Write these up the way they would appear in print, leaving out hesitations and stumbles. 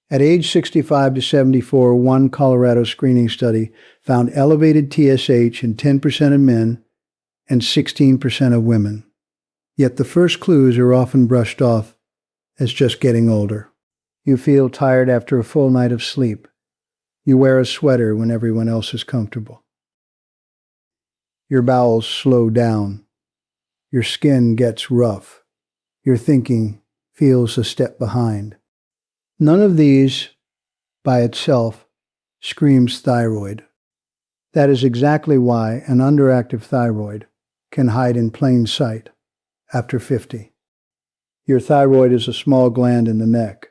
At age 65 to 74, one Colorado screening study found elevated TSH in 10% of men and 16% of women. Yet the first clues are often brushed off as just getting older. You feel tired after a full night of sleep. You wear a sweater when everyone else is comfortable. Your bowels slow down. Your skin gets rough. Your thinking feels a step behind. None of these, by itself, screams thyroid. That is exactly why an underactive thyroid can hide in plain sight after 50. Your thyroid is a small gland in the neck,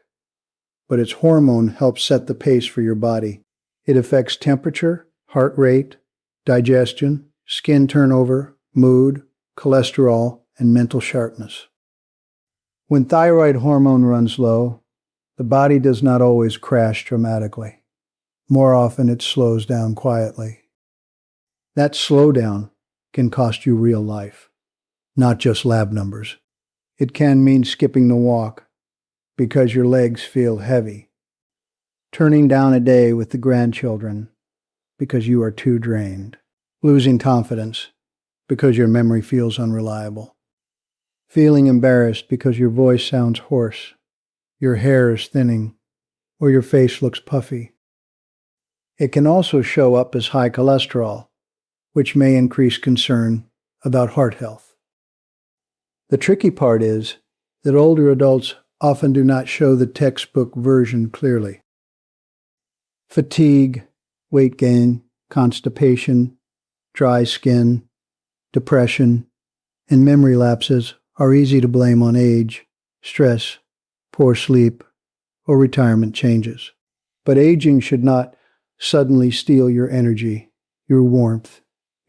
but its hormone helps set the pace for your body. It affects temperature, heart rate, digestion, skin turnover, mood, cholesterol, and mental sharpness. When thyroid hormone runs low, the body does not always crash dramatically. More often it slows down quietly. That slowdown can cost you real life, not just lab numbers. It can mean skipping the walk because your legs feel heavy, turning down a day with the grandchildren because you are too drained, losing confidence because your memory feels unreliable, feeling embarrassed because your voice sounds hoarse, your hair is thinning, or your face looks puffy. It can also show up as high cholesterol, which may increase concern about heart health. The tricky part is that older adults often do not show the textbook version clearly. Fatigue, weight gain, constipation, dry skin, depression, and memory lapses are easy to blame on age, stress, poor sleep, or retirement changes. But aging should not suddenly steal your energy, your warmth,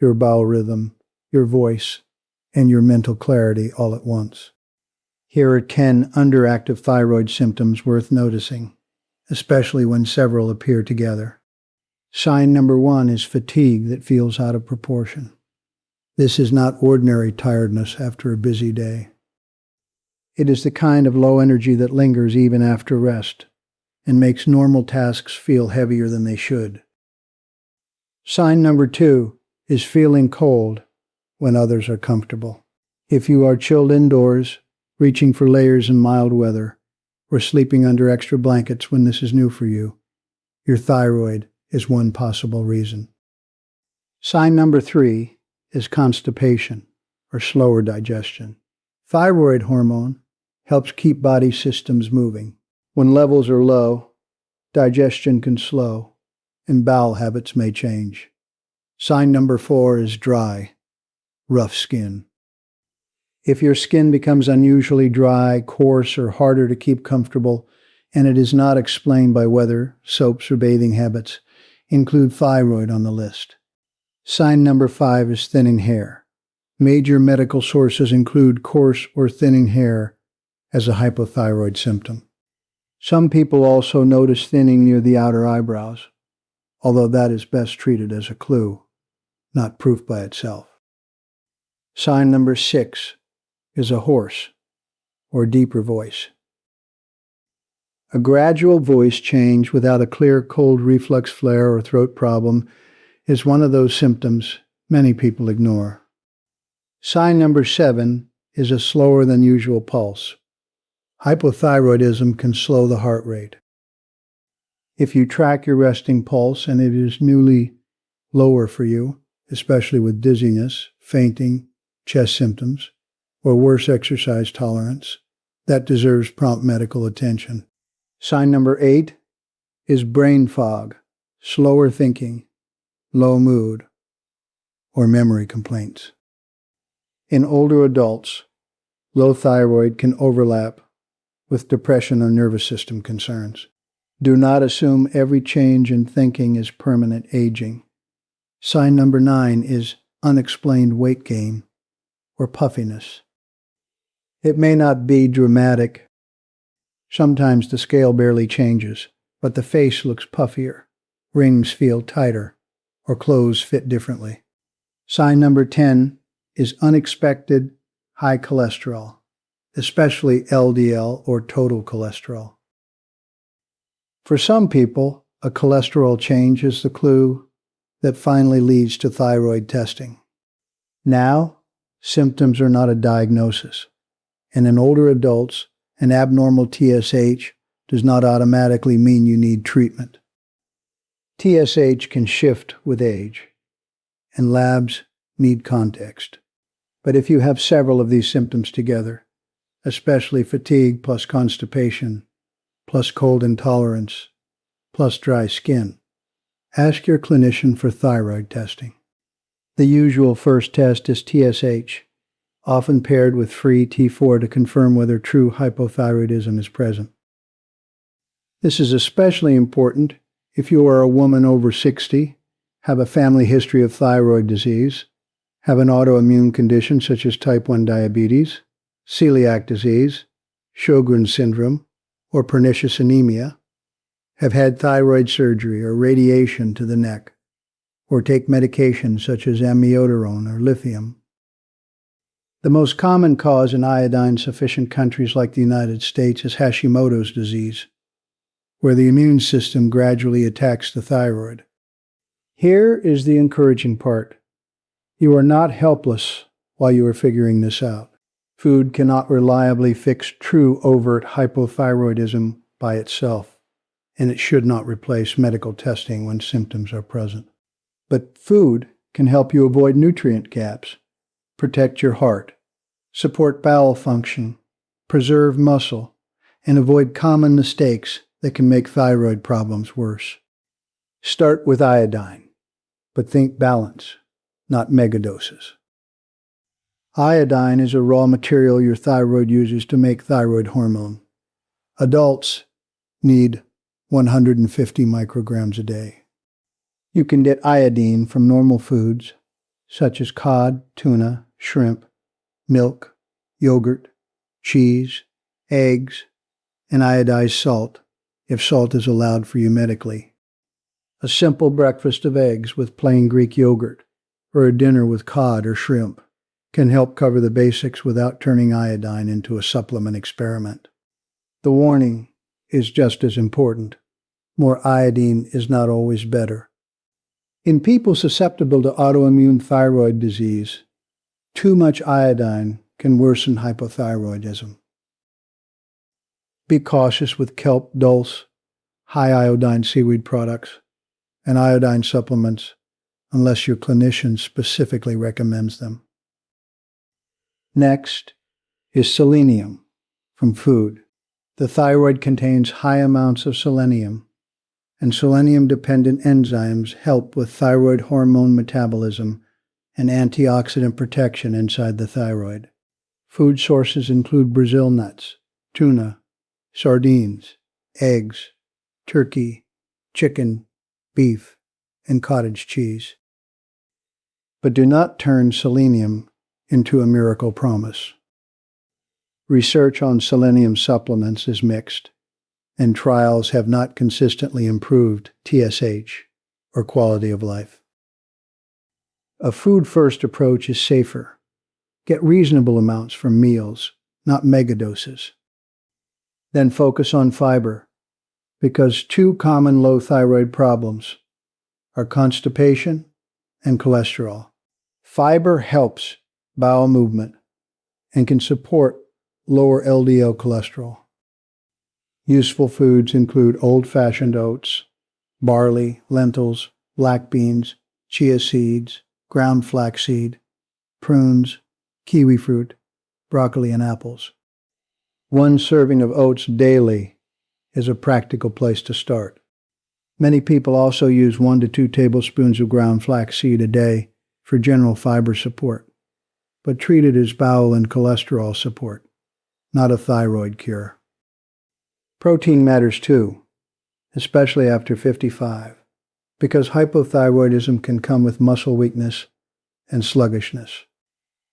your bowel rhythm, your voice, and your mental clarity all at once. Here are 10 underactive thyroid symptoms worth noticing, especially when several appear together. Sign number 1 is fatigue that feels out of proportion. This is not ordinary tiredness after a busy day. It is the kind of low energy that lingers even after rest and makes normal tasks feel heavier than they should. Sign number 2 is feeling cold when others are comfortable. If you are chilled indoors, reaching for layers in mild weather, or sleeping under extra blankets when this is new for you, your thyroid is one possible reason. Sign number 3 is constipation, or slower digestion. Thyroid hormone helps keep body systems moving. When levels are low, digestion can slow, and bowel habits may change. Sign number 4 is dry, rough skin. If your skin becomes unusually dry, coarse, or harder to keep comfortable, and it is not explained by weather, soaps, or bathing habits, include thyroid on the list. Sign number 5 is thinning hair. Major medical sources include coarse or thinning hair as a hypothyroid symptom. Some people also notice thinning near the outer eyebrows, although that is best treated as a clue, not proof by itself. Sign number 6 is a hoarse or deeper voice. A gradual voice change without a clear cold reflux flare or throat problem is one of those symptoms many people ignore. Sign number 7 is a slower than usual pulse. Hypothyroidism can slow the heart rate. If you track your resting pulse and it is newly lower for you, especially with dizziness, fainting, chest symptoms, or worse exercise tolerance, that deserves prompt medical attention. Sign number 8 is brain fog, slower thinking, low mood, or memory complaints. In older adults, low thyroid can overlap with depression or nervous system concerns. Do not assume every change in thinking is permanent aging. Sign number 9 is unexplained weight gain or puffiness. It may not be dramatic. Sometimes the scale barely changes, but the face looks puffier, rings feel tighter, or clothes fit differently. Sign number 10 is unexpected high cholesterol, especially LDL or total cholesterol. For some people, a cholesterol change is the clue that finally leads to thyroid testing. Now, symptoms are not a diagnosis, and in older adults, an abnormal TSH does not automatically mean you need treatment. TSH can shift with age, and labs need context. But if you have several of these symptoms together, especially fatigue plus constipation, plus cold intolerance, plus dry skin, ask your clinician for thyroid testing. The usual first test is TSH, often paired with free T4 to confirm whether true hypothyroidism is present. This is especially important if you are a woman over 60, have a family history of thyroid disease, have an autoimmune condition such as type 1 diabetes, celiac disease, Sjogren's syndrome, or pernicious anemia, have had thyroid surgery or radiation to the neck, or take medications such as amiodarone or lithium. The most common cause in iodine-sufficient countries like the United States is Hashimoto's disease, where the immune system gradually attacks the thyroid. Here is the encouraging part. You are not helpless while you are figuring this out. Food cannot reliably fix true overt hypothyroidism by itself, and it should not replace medical testing when symptoms are present. But food can help you avoid nutrient gaps, protect your heart, support bowel function, preserve muscle, and avoid common mistakes that can make thyroid problems worse. Start with iodine, but think balance, not megadoses. Iodine is a raw material your thyroid uses to make thyroid hormone. Adults need 150 micrograms a day. You can get iodine from normal foods, such as cod, tuna, shrimp, milk, yogurt, cheese, eggs, and iodized salt, if salt is allowed for you medically. A simple breakfast of eggs with plain Greek yogurt, or a dinner with cod or shrimp, can help cover the basics without turning iodine into a supplement experiment. The warning is just as important. More iodine is not always better. In people susceptible to autoimmune thyroid disease, too much iodine can worsen hypothyroidism. Be cautious with kelp, dulse, high iodine seaweed products, and iodine supplements unless your clinician specifically recommends them. Next is selenium from food. The thyroid contains high amounts of selenium, and selenium-dependent enzymes help with thyroid hormone metabolism and antioxidant protection inside the thyroid. Food sources include Brazil nuts, tuna, sardines, eggs, turkey, chicken, beef, and cottage cheese. But do not turn selenium into a miracle promise. Research on selenium supplements is mixed, and trials have not consistently improved TSH or quality of life. A food-first approach is safer. Get reasonable amounts from meals, not megadoses. Then focus on fiber, because two common low thyroid problems are constipation and cholesterol. Fiber helps bowel movement and can support lower LDL cholesterol. Useful foods include old-fashioned oats, barley, lentils, black beans, chia seeds, ground flaxseed, prunes, kiwi fruit, broccoli, and apples. One serving of oats daily is a practical place to start. Many people also use 1 to 2 tablespoons of ground flaxseed a day for general fiber support, but treat it as bowel and cholesterol support, not a thyroid cure. Protein matters too, especially after 55, because hypothyroidism can come with muscle weakness and sluggishness.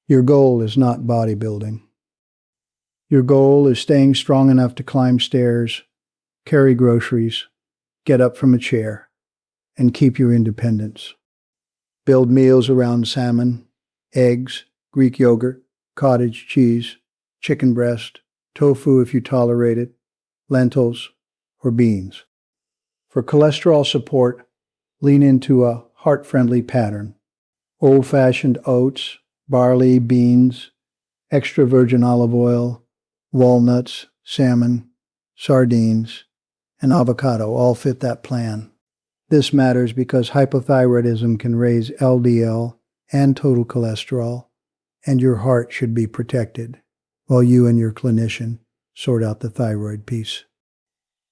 Your goal is not bodybuilding. Your goal is staying strong enough to climb stairs, carry groceries, get up from a chair, and keep your independence. Build meals around salmon, eggs, Greek yogurt, cottage cheese, chicken breast, tofu if you tolerate it, lentils, or beans. For cholesterol support, lean into a heart-friendly pattern. Old-fashioned oats, barley, beans, extra virgin olive oil, walnuts, salmon, sardines, and avocado all fit that plan. This matters because hypothyroidism can raise LDL and total cholesterol, and your heart should be protected while you and your clinician sort out the thyroid piece.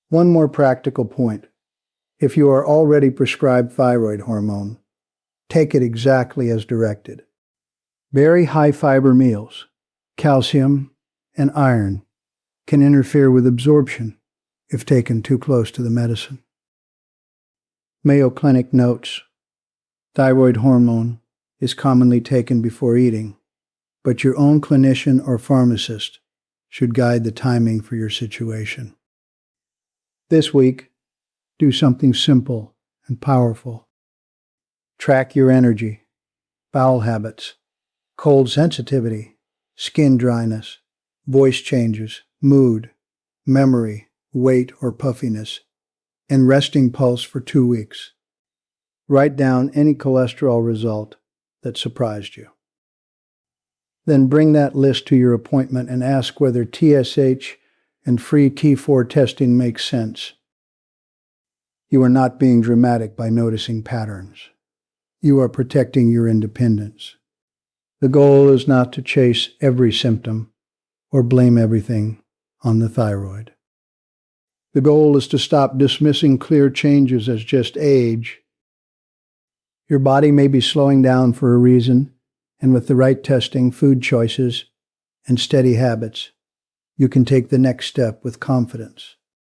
One more practical point. If you are already prescribed thyroid hormone, take it exactly as directed. Very high-fiber meals, calcium, and iron can interfere with absorption if taken too close to the medicine. Mayo Clinic notes, thyroid hormone is commonly taken before eating, but your own clinician or pharmacist should guide the timing for your situation. This week, do something simple and powerful. Track your energy, bowel habits, cold sensitivity, skin dryness, voice changes, mood, memory, weight or puffiness, and resting pulse for 2 weeks. Write down any cholesterol result that surprised you. Then bring that list to your appointment and ask whether TSH and free T4 testing makes sense. You are not being dramatic by noticing patterns. You are protecting your independence. The goal is not to chase every symptom or blame everything on the thyroid. The goal is to stop dismissing clear changes as just age. Your body may be slowing down for a reason, and with the right testing, food choices, and steady habits, you can take the next step with confidence.